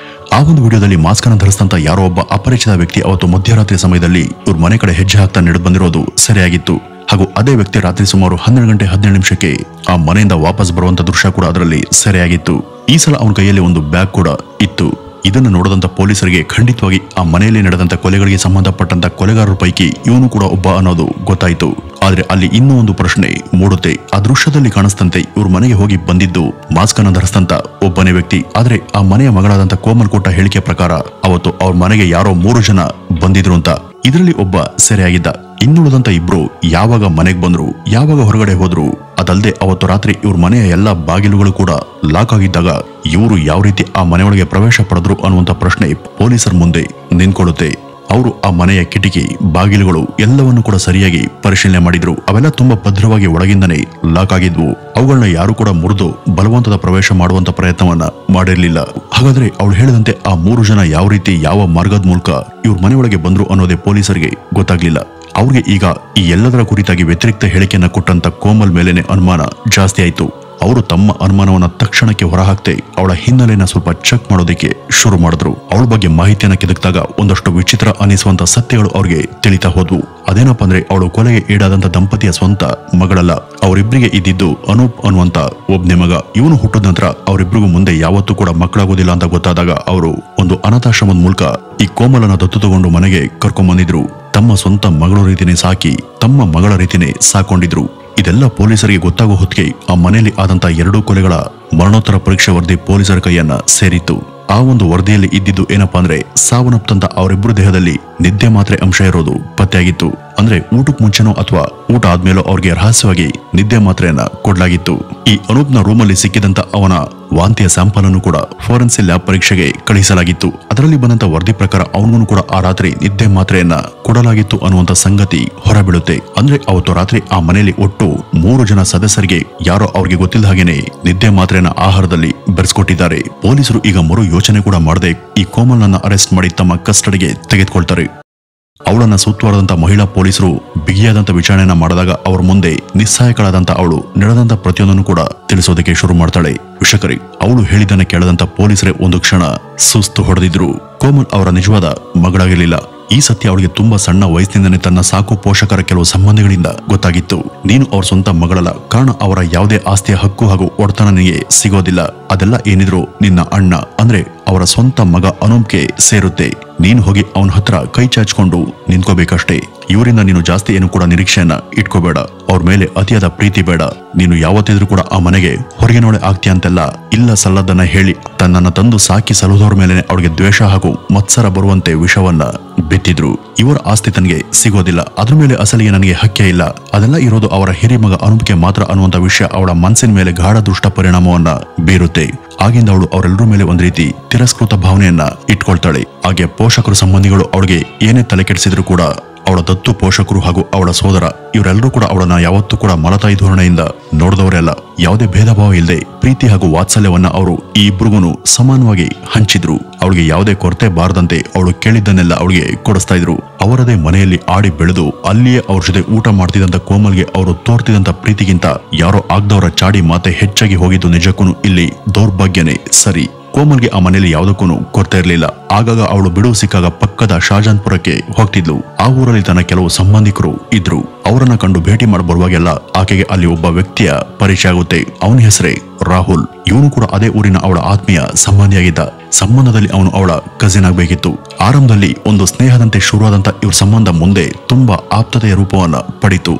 ಆ ಒಂದು ವಿಡಿಯೋದಲ್ಲಿ ಮಾಸ್ಕ್ ಅನ್ನು ಧರಿಸಿದಂತ ಯಾರೋ ಒಬ್ಬ ಅಪರಿಚಿತ ವ್ಯಕ್ತಿ ಅವತ್ತು ಮಧ್ಯರಾತ್ರಿ ಸಮಯದಲ್ಲಿ ಇವ್ರ ಮನೆ ಕಡೆ ಹೆಜ್ಜೆ ಹಾಕ್ತಾ ನಡೆದು ಬಂದಿರೋದು ಸರಿಯಾಗಿತ್ತು. ಹಾಗೂ ಅದೇ ವ್ಯಕ್ತಿ ರಾತ್ರಿ ಸುಮಾರು 12 ಗಂಟೆ 17 ನಿಮಿಷಕ್ಕೆ ಆ ಮನೆಯಿಂದ ವಾಪಸ್ ಬರುವಂತ ದೃಶ್ಯ ಕೂಡ ಅದರಲ್ಲಿ ಸರಿಯಾಗಿತ್ತು. ಈ ಸಲ ಅವನ ಕೈಯಲ್ಲಿ ಒಂದು ಬ್ಯಾಗ್ ಕೂಡ ಇತ್ತು. ಇದನ್ನು ನೋಡಿದಂತ ಪೊಲೀಸರಿಗೆ ಖಂಡಿತವಾಗಿ ಆ ಮನೆಯಲ್ಲಿ ನಡೆದಂತ ಕೊಲೆಗಳಿಗೆ ಸಂಬಂಧಪಟ್ಟಂತ ಕೊಲೆಗಾರರ ಪೈಕಿ ಇವನು ಕೂಡ ಒಬ್ಬ ಅನ್ನೋದು ಗೊತ್ತಾಯ್ತು. ಆದ್ರೆ ಅಲ್ಲಿ ಇನ್ನೂ ಒಂದು ಪ್ರಶ್ನೆ ಮೂಡುತ್ತೆ. ಆ ದೃಶ್ಯದಲ್ಲಿ ಕಾಣಿಸ್ತಂತೆ ಇವ್ರ ಮನೆಗೆ ಹೋಗಿ ಬಂದಿದ್ದು ಮಾಸ್ಕ್ ಅನ್ನು ಧರಿಸಿದಂತ ಒಬ್ಬನೇ ವ್ಯಕ್ತಿ. ಆದ್ರೆ ಆ ಮನೆಯ ಮಗಳಾದಂತ ಕೋಮಲ್ ಕೊಟ್ಟ ಹೇಳಿಕೆ ಪ್ರಕಾರ ಅವತ್ತು ಅವ್ರ ಮನೆಗೆ ಯಾರೋ 3 ಜನ ಬಂದಿದ್ರು ಅಂತ. ಇದರಲ್ಲಿ ಒಬ್ಬ ಸೆರೆಯಾಗಿದ್ದ. ಇನ್ನುಳಿದಂತ ಇಬ್ರು ಯಾವಾಗ ಮನೆಗೆ ಬಂದ್ರು, ಯಾವಾಗ ಹೊರಗಡೆ ಹೋದ್ರು, ಅದಲ್ಲದೆ ಅವತ್ತು ರಾತ್ರಿ ಇವ್ರ ಮನೆಯ ಎಲ್ಲಾ ಬಾಗಿಲುಗಳು ಕೂಡ ಲಾಕ್ ಆಗಿದ್ದಾಗ ಇವರು ಯಾವ ರೀತಿ ಆ ಮನೆಯೊಳಗೆ ಪ್ರವೇಶ ಪಡೆದ್ರು ಅನ್ನುವಂತ ಪ್ರಶ್ನೆ ಪೊಲೀಸರ ಮುಂದೆ ನಿಂತ್ಕೊಳ್ಳುತ್ತೆ. ಅವರು ಆ ಮನೆಯ ಕಿಟಕಿ, ಬಾಗಿಲುಗಳು ಎಲ್ಲವನ್ನು ಕೂಡ ಸರಿಯಾಗಿ ಪರಿಶೀಲನೆ ಮಾಡಿದ್ರು. ಅವೆಲ್ಲ ತುಂಬಾ ಭದ್ರವಾಗಿ ಒಳಗಿಂದನೇ ಲಾಕ್ ಆಗಿದ್ವು. ಅವುಗಳನ್ನ ಯಾರು ಕೂಡ ಮುರಿದು ಬಲವಂತದ ಪ್ರವೇಶ ಮಾಡುವಂತ ಪ್ರಯತ್ನವನ್ನ ಮಾಡಿರ್ಲಿಲ್ಲ. ಹಾಗಾದ್ರೆ ಅವಳು ಹೇಳಿದಂತೆ ಆ 3 ಜನ ಯಾವ ರೀತಿ ಯಾವ ಮಾರ್ಗದ ಮೂಲಕ ಇವ್ರ ಮನೆಯೊಳಗೆ ಬಂದ್ರು ಅನ್ನೋದೇ ಪೊಲೀಸರಿಗೆ ಗೊತ್ತಾಗ್ಲಿಲ್ಲ. ಅವ್ರಿಗೆ ಈಗ ಈ ಎಲ್ಲದರ ಕುರಿತಾಗಿ ವ್ಯತಿರಿಕ್ತ ಹೇಳಿಕೆಯನ್ನ ಕೊಟ್ಟಂತ ಕೋಮಲ್ ಮೇಲೇನೆ ಅನುಮಾನ ಜಾಸ್ತಿ ಆಯ್ತು. ಅವರು ತಮ್ಮ ಅನುಮಾನವನ್ನ ತಕ್ಷಣಕ್ಕೆ ಹೊರಹಾಕ್ತೆ ಅವಳ ಹಿನ್ನೆಲೆಯನ್ನ ಸ್ವಲ್ಪ ಚೆಕ್ ಮಾಡೋದಕ್ಕೆ ಶುರು ಮಾಡಿದ್ರು. ಅವಳ ಬಗ್ಗೆ ಮಾಹಿತಿಯನ್ನ ಕೆದಕ್ದಾಗ ಒಂದಷ್ಟು ವಿಚಿತ್ರ ಅನಿಸುವಂತ ಸತ್ಯಗಳು ಅವ್ರಿಗೆ ತಿಳಿತಾ ಹೋದ್ವು. ಅದೇನಪ್ಪ ಅಂದ್ರೆ ಅವಳು ಕೊಲೆಗೆ ಈಡಾದಂತ ದಂಪತಿಯ ಸ್ವಂತ ಮಗಳಲ್ಲ. ಅವರಿಬ್ಬರಿಗೆ ಇದ್ದಿದ್ದು ಅನೂಪ್ ಅನ್ನುವಂತ ಒಬ್ನೇ ಮಗ. ಇವನು ಹುಟ್ಟಿದ ನಂತರ ಅವರಿಬ್ಬರಿಗೂ ಮುಂದೆ ಯಾವತ್ತೂ ಕೂಡ ಮಕ್ಕಳಾಗೋದಿಲ್ಲ ಅಂತ ಗೊತ್ತಾದಾಗ ಅವರು ಒಂದು ಅನಾಥಾಶ್ರಮದ ಮೂಲಕ ಈ ಕೋಮಲನ್ನ ದತ್ತು ತಗೊಂಡು ಮನೆಗೆ ಕರ್ಕೊಂಡ್ ಬಂದಿದ್ರು. ತಮ್ಮ ಸ್ವಂತ ಮಗಳ ರೀತಿನೇ ಸಾಕಿ ತಮ್ಮ ಮಗಳ ರೀತಿನೇ ಸಾಕೊಂಡಿದ್ರು. ಇದೆಲ್ಲ ಪೊಲೀಸರಿಗೆ ಗೊತ್ತಾಗೋ ಹೊತ್ತಿಗೆ ಆ ಮನೆಯಲ್ಲಿ ಆದಂತ 2 ಕೊಲೆಗಳ ಮರಣೋತ್ತರ ಪರೀಕ್ಷೆ ವರದಿ ಪೊಲೀಸರ ಕೈಯನ್ನ ಸೇರಿತ್ತು. ಆ ಒಂದು ವರದಿಯಲ್ಲಿ ಇದ್ದಿದ್ದು ಏನಪ್ಪಾ ಅಂದ್ರೆ ಸಾವನ್ನಪ್ಪಂತ ಅವರಿಬ್ಬರು ದೇಹದಲ್ಲಿ ನಿದ್ದೆ ಮಾತ್ರೆ ಅಂಶ ಇರೋದು ಪತ್ತೆಯಾಗಿತ್ತು. ಅಂದ್ರೆ ಊಟಕ್ಕೆ ಮುಂಚೆನೋ ಅಥವಾ ಊಟ ಆದ್ಮೇಲೋ ಅವ್ರಿಗೆ ರಹಸ್ಯವಾಗಿ ನಿದ್ದೆ ಮಾತ್ರೆಯನ್ನ ಕೊಡ್ಲಾಗಿತ್ತು. ಈ ಅನೂಪ್ನ ರೂಮಲ್ಲಿ ಸಿಕ್ಕಿದಂತ ಅವನ ವಾಂತಿಯ ಸ್ಯಾಂಪಲ್ ಅನ್ನು ಕೂಡ ಫೋರೆನ್ಸಿಕ್ ಲ್ಯಾಬ್ ಪರೀಕ್ಷೆಗೆ ಕಳುಹಿಸಲಾಗಿತ್ತು. ಅದರಲ್ಲಿ ಬಂದಂತ ವರದಿ ಪ್ರಕಾರ ಅವನಿಗೂ ಕೂಡ ಆ ರಾತ್ರಿ ನಿದ್ದೆ ಮಾತ್ರೆಯನ್ನ ಕೊಡಲಾಗಿತ್ತು ಅನ್ನುವಂತ ಸಂಗತಿ ಹೊರಬೀಳುತ್ತೆ. ಅಂದ್ರೆ ಅವತ್ತು ರಾತ್ರಿ ಆ ಮನೆಯಲ್ಲಿ ಒಟ್ಟು 3 ಜನ ಸದಸ್ಯರಿಗೆ ಯಾರೋ ಅವ್ರಿಗೆ ಗೊತ್ತಿಲ್ಲ ಹಾಗೇನೆ ನಿದ್ದೆ ಮಾತ್ರೆಯನ್ನ ಆಹಾರದಲ್ಲಿ ಬೆರೆಸ್ಕೊಟ್ಟಿದ್ದಾರೆ. ಪೊಲೀಸರು ಈಗ ಮರು ಯೋಚನೆ ಕೂಡ ಮಾಡದೆ ಈ ಕೋಮಲ್ನನ್ನ ಅರೆಸ್ಟ್ ಮಾಡಿ ತಮ್ಮ ಕಸ್ಟಡಿಗೆ ತೆಗೆದುಕೊಳ್ತಾರೆ. ಅವಳನ್ನ ಸುತ್ತುವರೆದಂತ ಮಹಿಳಾ ಪೊಲೀಸರು ಬಿಗಿಯಾದಂತ ವಿಚಾರಣೆಯನ್ನ ಮಾಡಿದಾಗ ಅವರ ಮುಂದೆ ನಿಸ್ಸಹಾಯಕಳಾದಂತ ಅವಳು ನಡೆದಂತ ಪ್ರತಿಯೊಂದನ್ನು ಕೂಡ ತಿಳಿಸೋದಕ್ಕೆ ಶುರು ಮಾಡ್ತಾಳೆ. ವೀಕ್ಷಕರೇ, ಅವಳು ಹೇಳಿದ್ದನ್ನ ಕೇಳದಂತ ಪೊಲೀಸರೇ ಒಂದು ಕ್ಷಣ ಸುಸ್ತು ಹೊಡೆದಿದ್ರು. ಕೋಮಲ್ ಅವರ ನಿಜವಾದ ಮಗಳಾಗಿರ್ಲಿಲ್ಲ. ಈ ಸತ್ಯ ಅವಳಿಗೆ ತುಂಬಾ ಸಣ್ಣ ವಯಸ್ಸಿನಿಂದನೇ ತನ್ನ ಸಾಕು ಪೋಷಕರ ಕೆಲವು ಸಂಬಂಧಗಳಿಂದ ಗೊತ್ತಾಗಿತ್ತು. ನೀನು ಅವ್ರ ಸ್ವಂತ ಮಗಳಲ್ಲ, ಕಾರಣ ಅವರ ಯಾವುದೇ ಆಸ್ತಿಯ ಹಕ್ಕು ಹಾಗೂ ಒಡೆತನ ನಿನಗೆ ಸಿಗೋದಿಲ್ಲ. ಅದೆಲ್ಲ ಏನಿದ್ರು ನಿನ್ನ ಅಣ್ಣ ಅಂದ್ರೆ ಅವರ ಸ್ವಂತ ಮಗ ಅನೂಪ್ಗೆ ಸೇರುತ್ತೆ. ನೀನು ಹೋಗಿ ಅವನ ಹತ್ರ ಕೈ ಚಾಚ್ಕೊಂಡು ನಿಂತ್ಕೋಬೇಕಷ್ಟೇ. ಇವರಿಂದ ನೀನು ಜಾಸ್ತಿ ಏನು ಕೂಡ ನಿರೀಕ್ಷೆಯನ್ನ ಇಟ್ಕೋಬೇಡ. ಅವ್ರ ಮೇಲೆ ಅತಿಯಾದ ಪ್ರೀತಿ ಬೇಡ. ನೀನು ಯಾವತ್ತಿದ್ರೂ ಕೂಡ ಆ ಮನೆಗೆ ಹೊರಗಿನೋಳೆ ಆಗ್ತೀಯ ಅಂತೆಲ್ಲ ಇಲ್ಲ ಸಲ್ಲದನ್ನ ಹೇಳಿ ತನ್ನನ್ನ ತಂದು ಸಾಕಿ ಸಲುದವ್ರ ಮೇಲೆ ಅವಳಿಗೆ ದ್ವೇಷ ಹಾಗೂ ಮತ್ಸರ ಬರುವಂತೆ ವಿಷವನ್ನ ಬಿತ್ತಿದ್ರು. ಇವರ ಆಸ್ತಿ ತನಗೆ ಸಿಗೋದಿಲ್ಲ, ಅದ್ರ ಮೇಲೆ ಅಸಲಿಗೆ ನನಗೆ ಹಕ್ಕೆ ಇಲ್ಲ, ಅದೆಲ್ಲ ಇರೋದು ಅವರ ಹಿರಿ ಮಗ ಅನೂಪ್ಗೆ ಮಾತ್ರ ಅನ್ನುವಂತ ವಿಷಯ ಅವಳ ಮನಸ್ಸಿನ ಮೇಲೆ ಗಾಢ ದುಷ್ಟ ಪರಿಣಾಮವನ್ನ ಬೀರುತ್ತೆ. ಆಗಿಂದ ಅವಳು ಅವರೆಲ್ಲರ ಮೇಲೆ ಒಂದ್ ರೀತಿ ತಿರಸ್ಕೃತ ಭಾವನೆಯನ್ನ ಇಟ್ಕೊಳ್ತಾಳೆ. ಹಾಗೆ ಪೋಷಕರು ಸಂಬಂಧಿಗಳು ಅವಳಿಗೆ ಏನೇ ತಲೆ ಕೆಡಿಸಿದ್ರು ಕೂಡ ಅವಳ ದತ್ತು ಪೋಷಕರು ಹಾಗೂ ಅವಳ ಸೋದರ ಇವರೆಲ್ಲರೂ ಕೂಡ ಅವಳನ್ನ ಯಾವತ್ತೂ ಕೂಡ ಮಲತಾಯಿ ಧೋರಣೆಯಿಂದ ನೋಡಿದವರೇ ಅಲ್ಲ. ಯಾವುದೇ ಭೇದ ಭಾವ ಇಲ್ಲದೆ ಪ್ರೀತಿ ಹಾಗೂ ವಾತ್ಸಲ್ಯವನ್ನ ಅವರು ಈ ಇಬ್ರಿಗೂ ಸಮಾನವಾಗಿ ಹಂಚಿದ್ರು. ಅವಳಿಗೆ ಯಾವುದೇ ಕೊರತೆ ಬಾರದಂತೆ ಅವಳು ಕೇಳಿದ್ದನ್ನೆಲ್ಲ ಅವಳಿಗೆ ಕೊಡಿಸ್ತಾ ಇದ್ರು. ಅವರದೇ ಮನೆಯಲ್ಲಿ ಆಡಿ ಬೆಳೆದು ಅಲ್ಲಿಯೇ ಅವ್ರ ಜೊತೆ ಊಟ ಮಾಡ್ತಿದ್ದಂತ ಕೋಮಲ್ಗೆ ಅವರು ತೋರ್ತಿದಂತ ಪ್ರೀತಿಗಿಂತ ಯಾರೋ ಆಗ್ದವರ ಚಾಡಿ ಮಾತೆ ಹೆಚ್ಚಾಗಿ ಹೋಗಿದ್ದು ನಿಜಕ್ಕೂ ಇಲ್ಲಿ ದೌರ್ಭಾಗ್ಯನೇ ಸರಿ. ಕೋಮಲ್ಗೆ ಆ ಮನೆಯಲ್ಲಿ ಯಾವುದಕ್ಕೂ ಕೊರತೆ ಇರಲಿಲ್ಲ. ಆಗಾಗ ಅವಳು ಬಿಡುವು ಸಿಕ್ಕಾಗ ಪಕ್ಕದ ಶಾಜಾನ್ಪುರಕ್ಕೆ ಹೋಗ್ತಿದ್ಲು. ಆ ಊರಲ್ಲಿ ತನ್ನ ಕೆಲವು ಸಂಬಂಧಿಕರು ಇದ್ರು. ಅವರನ್ನ ಕಂಡು ಭೇಟಿ ಮಾಡಿ ಬರುವಾಗೆಲ್ಲ ಆಕೆಗೆ ಅಲ್ಲಿ ಒಬ್ಬ ವ್ಯಕ್ತಿಯ ಪರಿಚಯ ಆಗುತ್ತೆ. ಅವನ ಹೆಸರೇ ರಾಹುಲ್. ಇವನು ಕೂಡ ಅದೇ ಊರಿನ ಅವಳ ಆತ್ಮೀಯ ಸಂಬಂಧಿಯಾಗಿದ್ದ. ಸಂಬಂಧದಲ್ಲಿ ಅವನು ಅವಳ ಕಸಿನ್ ಆಗ್ಬೇಕಿತ್ತು. ಆರಂಭದಲ್ಲಿ ಒಂದು ಸ್ನೇಹದಂತೆ ಶುರುವಾದಂತ ಇವ್ರ ಸಂಬಂಧ ಮುಂದೆ ತುಂಬಾ ಆಪ್ತತೆಯ ರೂಪವನ್ನ ಪಡಿತು.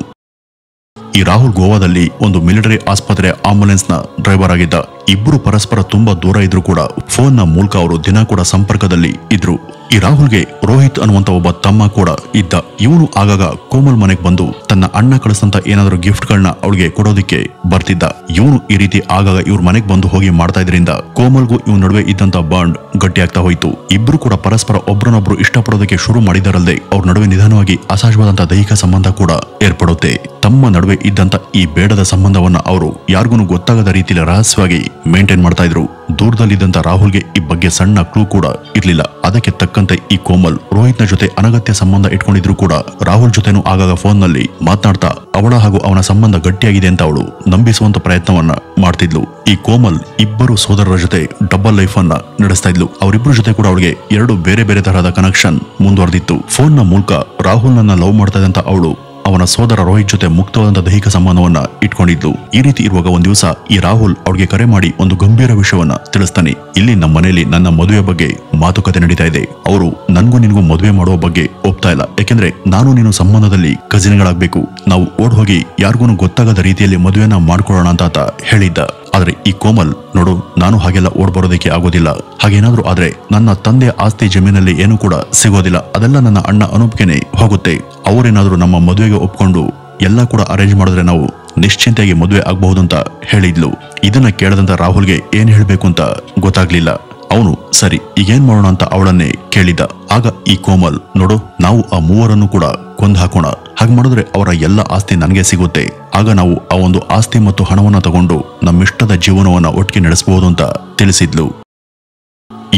ಈ ರಾಹುಲ್ ಗೋವಾದಲ್ಲಿ ಒಂದು ಮಿಲಿಟರಿ ಆಸ್ಪತ್ರೆ ಆಂಬುಲೆನ್ಸ್ ನ ಡ್ರೈವರ್ ಆಗಿದ್ದ. ಇಬ್ರು ಪರಸ್ಪರ ತುಂಬಾ ದೂರ ಇದ್ರು ಕೂಡ ಫೋನ್ ನ ಮೂಲಕ ಅವರು ದಿನ ಕೂಡ ಸಂಪರ್ಕದಲ್ಲಿ ಇದ್ರು. ಈ ರಾಹುಲ್ಗೆ ರೋಹಿತ್ ಅನ್ನುವಂತ ಒಬ್ಬ ತಮ್ಮ ಕೂಡ ಇದ್ದ. ಇವನು ಆಗಾಗ ಕೋಮಲ್ ಮನೆಗೆ ಬಂದು ತನ್ನ ಅಣ್ಣ ಕಳಿಸಂತ ಏನಾದ್ರು ಗಿಫ್ಟ್ ಗಳನ್ನ ಅವಳಿಗೆ ಕೊಡೋದಿಕ್ಕೆ ಬರ್ತಿದ್ದ. ಇವನು ಈ ರೀತಿ ಆಗಾಗ ಇವ್ರ ಮನೆಗೆ ಬಂದು ಹೋಗಿ ಮಾಡ್ತಾ ಇದ್ರಿಂದ ಕೋಮಲ್ಗೂ ಇವ್ ನಡುವೆ ಇದ್ದಂತ ಬಾಂಡ್ ಗಟ್ಟಿಯಾಗ್ತಾ ಹೋಯ್ತು. ಇಬ್ರು ಕೂಡ ಪರಸ್ಪರ ಒಬ್ರನ್ನೊಬ್ರು ಇಷ್ಟಪಡೋದಕ್ಕೆ ಶುರು ಮಾಡಿದರಲ್ಲದೆ ಅವ್ರ ನಡುವೆ ನಿಧಾನವಾಗಿ ಅಸಹಜವಾದಂತ ದೈಹಿಕ ಸಂಬಂಧ ಕೂಡ ಏರ್ಪಡುತ್ತೆ. ತಮ್ಮ ನಡುವೆ ಇದ್ದಂತ ಈ ಬೇಡದ ಸಂಬಂಧವನ್ನ ಅವರು ಯಾರಿಗೂ ಗೊತ್ತಾಗದ ರೀತಿಯಲ್ಲಿ ರಹಸ್ಯವಾಗಿ ಮೇಂಟೈನ್ ಮಾಡ್ತಾ ಇದ್ರು. ದೂರದಲ್ಲಿದ್ದಂತ ರಾಹುಲ್ಗೆ ಈ ಬಗ್ಗೆ ಸಣ್ಣ ಕ್ಲೂ ಕೂಡ ಇರ್ಲಿಲ್ಲ. ಅದಕ್ಕೆ ತಕ್ಕಂತೆ ಈ ಕೋಮಲ್ ರೋಹಿತ್ನ ಜೊತೆ ಅನಗತ್ಯ ಸಂಬಂಧ ಇಟ್ಕೊಂಡಿದ್ರು ಕೂಡ ರಾಹುಲ್ ಜೊತೆನೂ ಆಗಾಗ ಫೋನ್ ನಲ್ಲಿ ಮಾತನಾಡ್ತಾ ಅವಳ ಹಾಗೂ ಅವನ ಸಂಬಂಧ ಗಟ್ಟಿಯಾಗಿದೆ ಅಂತ ಅವಳು ನಂಬಿಸುವಂತ ಪ್ರಯತ್ನವನ್ನ ಮಾಡ್ತಿದ್ಲು. ಈ ಕೋಮಲ್ ಇಬ್ಬರು ಸೋದರರ ಜೊತೆ ಡಬಲ್ ಲೈಫ್ ಅನ್ನ ನಡೆಸ್ತಾ ಇದ್ಲು. ಅವರಿಬ್ಬರ ಜೊತೆ ಕೂಡ ಅವಳಿಗೆ ಎರಡು ಬೇರೆ ಬೇರೆ ತರಹದ ಕನೆಕ್ಷನ್ ಮುಂದುವರೆದಿತ್ತು. ಫೋನ್ ನ ಮೂಲಕ ರಾಹುಲ್ ನನ್ನ ಲವ್ ಮಾಡ್ತಾ ಇದ್ದಂತ ಅವಳು ಅವನ ಸೋದರ ರೋಹಿತ್ ಜೊತೆ ಮುಕ್ತವಾದಂತ ದೈಹಿಕ ಸಂಬಂಧವನ್ನ ಇಟ್ಕೊಂಡಿದ್ಲು. ಈ ರೀತಿ ಇರುವಾಗ ಒಂದ್ ದಿವಸ ಈ ರಾಹುಲ್ ಅವಳಿಗೆ ಕರೆ ಮಾಡಿ ಒಂದು ಗಂಭೀರ ವಿಷಯವನ್ನ ತಿಳಿಸ್ತಾನೆ. ಇಲ್ಲಿ ನಮ್ಮ ಮನೆಯಲ್ಲಿ ನನ್ನ ಮದುವೆ ಬಗ್ಗೆ ಮಾತುಕತೆ ನಡೀತಾ ಇದೆ. ಅವರು ನನ್ಗೂ ನಿನ್ಗೂ ಮದುವೆ ಮಾಡುವ ಬಗ್ಗೆ ಒಪ್ತಾ ಇಲ್ಲ. ಯಾಕೆಂದ್ರೆ ನಾನು ನೀನು ಸಂಬಂಧದಲ್ಲಿ ಕಸಿನ್ಗಳಾಗ್ಬೇಕು. ನಾವು ಓಡ್ ಹೋಗಿ ಯಾರಿಗೂ ಗೊತ್ತಾಗದ ರೀತಿಯಲ್ಲಿ ಮದುವೆನ ಮಾಡ್ಕೊಳ್ಳೋಣ ಅಂತ ಹೇಳಿದ್ದ. ಆದ್ರೆ ಈ ಕೋಮಲ್ ನೋಡು, ನಾನು ಹಾಗೆಲ್ಲ ಓಡ್ ಬರೋದಕ್ಕೆ ಆಗೋದಿಲ್ಲ. ಹಾಗೇನಾದ್ರೂ ಆದ್ರೆ ನನ್ನ ತಂದೆಯ ಆಸ್ತಿ ಜಮೀನಲ್ಲಿ ಏನೂ ಕೂಡ ಸಿಗೋದಿಲ್ಲ. ಅದೆಲ್ಲ ನನ್ನ ಅಣ್ಣ ಅನೂಪ್ಗೆನೆ ಹೋಗುತ್ತೆ. ಅವರೇನಾದ್ರೂ ನಮ್ಮ ಮದುವೆಗೆ ಒಪ್ಕೊಂಡು ಎಲ್ಲ ಕೂಡ ಅರೇಂಜ್ ಮಾಡಿದ್ರೆ ನಾವು ನಿಶ್ಚಿಂತೆಯಾಗಿ ಮದುವೆ ಆಗಬಹುದು ಅಂತ ಹೇಳಿದ್ಲು. ಇದನ್ನ ಕೇಳದಂತ ರಾಹುಲ್ಗೆ ಏನ್ ಹೇಳ್ಬೇಕು ಅಂತ ಗೊತ್ತಾಗ್ಲಿಲ್ಲ. ಅವನು ಸರಿ ಈಗೇನ್ ಮಾಡೋಣ ಅಂತ ಅವಳನ್ನೇ ಕೇಳಿದ. ಆಗ ಈ ಕೋಮಲ್ ನೋಡು, ನಾವು ಆ ಮೂವರನ್ನು ಕೂಡ ಕೊಂದು ಹಾಕೋಣ. ಹಾಗೆ ಮಾಡಿದ್ರೆ ಅವರ ಎಲ್ಲ ಆಸ್ತಿ ನನಗೆ ಸಿಗುತ್ತೆ. ಆಗ ನಾವು ಆ ಒಂದು ಆಸ್ತಿ ಮತ್ತು ಹಣವನ್ನ ತಗೊಂಡು ನಮ್ಮಿಷ್ಟದ ಜೀವನವನ್ನ ಒಟ್ಟಿಗೆ ನಡೆಸಬಹುದು ಅಂತ ತಿಳಿಸಿದ್ಲು.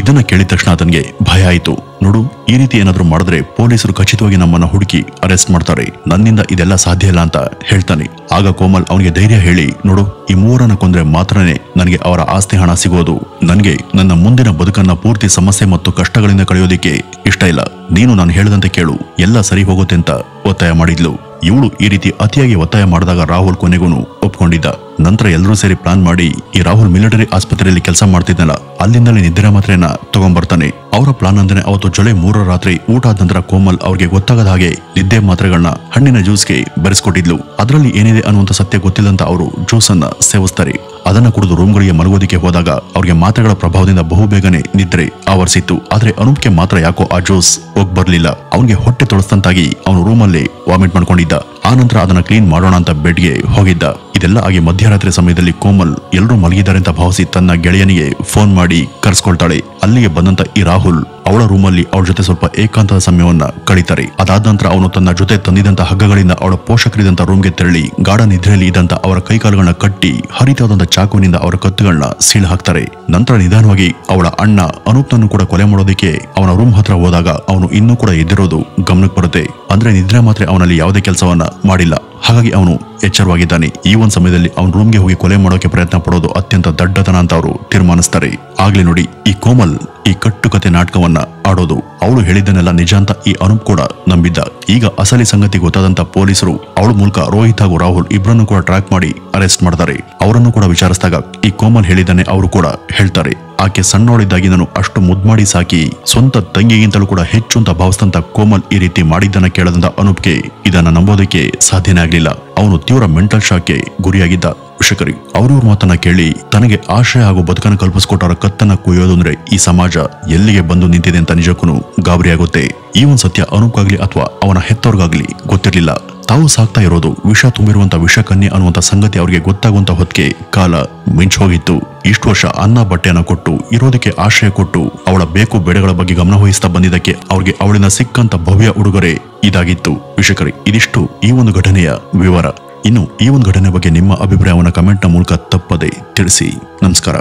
ಇದನ್ನ ಕೇಳಿದ ತಕ್ಷಣ ಆತನಿಗೆ ಭಯ ಆಯಿತು. ನೋಡು, ಈ ರೀತಿ ಏನಾದ್ರೂ ಮಾಡಿದ್ರೆ ಪೊಲೀಸರು ಖಚಿತವಾಗಿ ನಮ್ಮನ್ನ ಹುಡುಕಿ ಅರೆಸ್ಟ್ ಮಾಡ್ತಾರೆ. ನನ್ನಿಂದ ಇದೆಲ್ಲ ಸಾಧ್ಯ ಇಲ್ಲ ಅಂತ ಹೇಳ್ತಾನೆ. ಆಗ ಕೋಮಲ್ ಅವನಿಗೆ ಧೈರ್ಯ ಹೇಳಿ, ನೋಡು, ಈ ಮೂವರನ್ನ ಕೊಂದ್ರೆ ಮಾತ್ರನೇ ನನಗೆ ಅವರ ಆಸ್ತಿ ಹಣ ಸಿಗೋದು. ನನಗೆ ನನ್ನ ಮುಂದಿನ ಬದುಕನ್ನ ಪೂರ್ತಿ ಸಮಸ್ಯೆ ಮತ್ತು ಕಷ್ಟಗಳಿಂದ ಕಳೆಯೋದಿಕ್ಕೆ ಇಷ್ಟ ಇಲ್ಲ. ನೀನು ನಾನು ಹೇಳದಂತೆ ಕೇಳು, ಎಲ್ಲ ಸರಿ ಹೋಗುತ್ತೆ ಅಂತ ಒತ್ತಾಯ ಮಾಡಿದ್ಲು. ಇವಳು ಈ ರೀತಿ ಅತಿಯಾಗಿ ಒತ್ತಾಯ ಮಾಡಿದಾಗ ರಾಹುಲ್ ಕೊನೆಗೂ ಒಪ್ಕೊಂಡಿದ್ದ. ನಂತರ ಎಲ್ಲರೂ ಸೇರಿ ಪ್ಲಾನ್ ಮಾಡಿ ಈ ರಾಹುಲ್ ಮಿಲಿಟರಿ ಆಸ್ಪತ್ರೆಯಲ್ಲಿ ಕೆಲಸ ಮಾಡ್ತಿದ್ನಲ್ಲ, ಅಲ್ಲಿಂದಲೇ ನಿದ್ರೆ ಮಾತ್ರೆಯನ್ನ ತಗೊಂಡ್ಬರ್ತಾನೆ. ಅವರ ಪ್ಲಾನ್ ಅಂದ್ರೆ ಅವತ್ತು ಜುಲೈ 3 ರಾತ್ರಿ ಊಟ ಆದ ನಂತರ ಕೋಮಲ್ ಅವ್ರಿಗೆ ಗೊತ್ತಾಗದ ಹಾಗೆ ನಿದ್ದೆ ಮಾತ್ರೆಗಳನ್ನ ಹಣ್ಣಿನ ಜ್ಯೂಸ್ಗೆ ಬೆರೆಸ್ಕೊಟ್ಟಿದ್ಲು. ಅದರಲ್ಲಿ ಏನಿದೆ ಅನ್ನುವಂತ ಸತ್ಯ ಗೊತ್ತಿಲ್ಲಂತ ಅವರು ಜ್ಯೂಸ್ ಅನ್ನ ಸೇವಿಸ್ತಾರೆ. ಅದನ್ನ ಕುಡಿದು ರೂಮ್ಗಳಿಗೆ ಮಲಗೋದಿಕ್ಕೆ ಹೋದಾಗ ಅವ್ರಿಗೆ ಮಾತ್ರೆಗಳ ಪ್ರಭಾವದಿಂದ ಬಹುಬೇಗನೆ ನಿದ್ರೆ ಆವರಿಸಿತ್ತು. ಆದ್ರೆ ಅನೂಪ್ಗೆ ಮಾತ್ರ ಯಾಕೋ ಆ ಜ್ಯೂಸ್ ಹೋಗ್ ಬರ್ಲಿಲ್ಲ. ಅವನಿಗೆ ಹೊಟ್ಟೆ ತೊಳಸ್ತಂತಾಗಿ ಅವನು ರೂಮಲ್ಲಿ ವಾಮಿಟ್ ಮಾಡ್ಕೊಂಡಿದ್ದ. ಆ ನಂತರ ಅದನ್ನ ಕ್ಲೀನ್ ಮಾಡೋಣ ಅಂತ ಬೆಡ್ಗೆ ಹೋಗಿದ್ದ. ಇದೆಲ್ಲ ಆಗಿ ಮಧ್ಯರಾತ್ರಿ ಸಮಯದಲ್ಲಿ ಕೋಮಲ್ ಎಲ್ಲರೂ ಮಲಗಿದ್ದಾರೆ ಅಂತ ಭಾವಿಸಿ ತನ್ನ ಗೆಳೆಯನಿಗೆ ಫೋನ್ ಮಾಡಿ ಕರೆಸ್ಕೊಳ್ತಾಳೆ. ಅಲ್ಲಿಗೆ ಬಂದಂತ ಈ ರಾಹುಲ್ ಅವಳ ರೂಮಲ್ಲಿ ಅವಳ ಜೊತೆ ಸ್ವಲ್ಪ ಏಕಾಂತದ ಸಮಯವನ್ನ ಕಳೀತಾರೆ. ಅದಾದ ನಂತರ ಅವನು ತನ್ನ ಜೊತೆ ತಂದಿದ್ದಂತ ಹಗ್ಗಗಳಿಂದ ಅವಳ ಪೋಷಕರಿದಂತ ರೂಮ್ಗೆ ತೆರಳಿ ಗಾಢ ನಿದ್ರೆಯಲ್ಲಿ ಇದ್ದಂತ ಅವರ ಕೈಕಾಲುಗಳನ್ನ ಕಟ್ಟಿ ಹರಿತವಾದಂತ ಚಾಕುವಿನಿಂದ ಅವರ ಕತ್ತುಗಳನ್ನ ಸೀಳು ಹಾಕ್ತಾರೆ. ನಂತರ ನಿಧಾನವಾಗಿ ಅವಳ ಅಣ್ಣ ಅನೂಪ್ನನ್ನು ಕೂಡ ಕೊಲೆ ಮಾಡೋದಕ್ಕೆ ಅವನ ರೂಮ್ ಹತ್ರ ಹೋದಾಗ ಅವನು ಇನ್ನೂ ಕೂಡ ಎದ್ದಿರೋದು ಗಮನಕ್ಕೆ ಬರುತ್ತೆ. ಅಂದ್ರೆ ನಿದ್ರೆ ಮಾತ್ರ ಅವನಲ್ಲಿ ಯಾವುದೇ ಕೆಲಸವನ್ನ ಮಾಡಿಲ್ಲ. ಹಾಗಾಗಿ ಅವನು ಎಚ್ಚರವಾಗಿದ್ದಾನೆ. ಈ ಒಂದು ಸಮಯದಲ್ಲಿ ಅವನ ರೂಮ್ಗೆ ಹೋಗಿ ಕೊಲೆ ಮಾಡೋಕೆ ಪ್ರಯತ್ನ ಪಡೋದು ಅತ್ಯಂತ ದಡ್ಡತನ ಅಂತ ಅವರು ತೀರ್ಮಾನಿಸ್ತಾರೆ. ಆಗ್ಲೇ ನೋಡಿ ನೋಡಿ, ಈ ಕೋಮಲ್ ಈ ಕಟ್ಟುಕತೆ ನಾಟಕವನ್ನ ಆಡೋದು, ಅವಳು ಹೇಳಿದ್ದನ್ನೆಲ್ಲ ನಿಜ ಅಂತ ಈ ಅನೂಪ್ ಕೂಡ ನಂಬಿದ್ದ. ಈಗ ಅಸಲಿ ಸಂಗತಿ ಗೊತ್ತಾದಂತ ಪೊಲೀಸರು ಅವಳ ಮೂಲಕ ರೋಹಿತ್ ಹಾಗೂ ರಾಹುಲ್ ಇಬ್ಬರನ್ನು ಕೂಡ ಟ್ರ್ಯಾಕ್ ಮಾಡಿ ಅರೆಸ್ಟ್ ಮಾಡ್ತಾರೆ. ಅವರನ್ನು ಕೂಡ ವಿಚಾರಿಸಿದಾಗ ಈ ಕೋಮಲ್ ಹೇಳಿದ್ದನ್ನೇ ಅವರು ಕೂಡ ಹೇಳ್ತಾರೆ. ಆಕೆ ಸಣ್ಣವಳಿದ್ದಾಗಿನೂ ಅಷ್ಟು ಮುದ್ ಮಾಡಿ ಸಾಕಿ ಸ್ವಂತ ತಂಗಿಗಿಂತಲೂ ಕೂಡ ಹೆಚ್ಚು ಅಂತ ಭಾವಿಸಿದಂತ ಕೋಮಲ್ ಈ ರೀತಿ ಮಾಡಿದ್ದನ್ನ ಕೇಳದಂತ ಅನೂಪ್ಗೆ ಇದನ್ನ ನಂಬೋದಕ್ಕೆ ಸಾಧ್ಯನೇ ಆಗ್ಲಿಲ್ಲ. ಅವನು ತೀವ್ರ ಮೆಂಟಲ್ ಶಾಕ್ಗೆ ಗುರಿಯಾಗಿದ್ದ. ವೀಕ್ಷಕರೇ, ಅವ್ರವ್ರ ಮಾತನ್ನ ಕೇಳಿ ತನಗೆ ಆಶ್ರಯ ಹಾಗೂ ಬದುಕನ್ನು ಕಲ್ಪಿಸಿಕೊಟ್ಟವರ ಕತ್ತನ್ನ ಕುಯ್ಯೋದು ಅಂದ್ರೆ ಈ ಸಮಾಜ ಎಲ್ಲಿಗೆ ಬಂದು ನಿಂತಿದೆ ಅಂತ ನಿಜಕ್ಕೂ ಗಾಬರಿಯಾಗುತ್ತೆ. ಈ ಒಂದು ಸತ್ಯ ಅನೂಪ್ಗಾಗ್ಲಿ ಅಥವಾ ಅವನ ಹೆತ್ತವ್ರಿಗಾಗ್ಲಿ ಗೊತ್ತಿರ್ಲಿಲ್ಲ. ತಾವು ಸಾಕ್ತಾ ಇರೋದು ವಿಷ ತುಂಬಿರುವಂತ ವಿಷಕನ್ಯೆ ಅನ್ನುವಂತ ಸಂಗತಿ ಅವ್ರಿಗೆ ಗೊತ್ತಾಗುವಂತ ಹೊತ್ತಿಗೆ ಕಾಲ ಮಿಂಚ್ ಹೋಗಿತ್ತು. ಇಷ್ಟು ವರ್ಷ ಅನ್ನ ಬಟ್ಟೆಯನ್ನ ಕೊಟ್ಟು ಇರೋದಕ್ಕೆ ಆಶ್ರಯ ಕೊಟ್ಟು ಅವಳ ಬೇಕು ಬೇಡಗಳ ಬಗ್ಗೆ ಗಮನ ವಹಿಸ್ತಾ ಬಂದಿದ್ದಕ್ಕೆ ಅವ್ರಿಗೆ ಅವಳಿಂದ ಸಿಕ್ಕಂತ ಭವ್ಯ ಉಡುಗೊರೆ ಇದಾಗಿತ್ತು. ವೀಕ್ಷಕರೇ, ಇದಿಷ್ಟು ಈ ಒಂದು ಘಟನೆಯ ವಿವರ. ಇನ್ನು ಈ ಒಂದು ಘಟನೆ ಬಗ್ಗೆ ನಿಮ್ಮ ಅಭಿಪ್ರಾಯವನ್ನು ಕಮೆಂಟ್ ನ ಮೂಲಕ ತಪ್ಪದೆ ತಿಳಿಸಿ. ನಮಸ್ಕಾರ.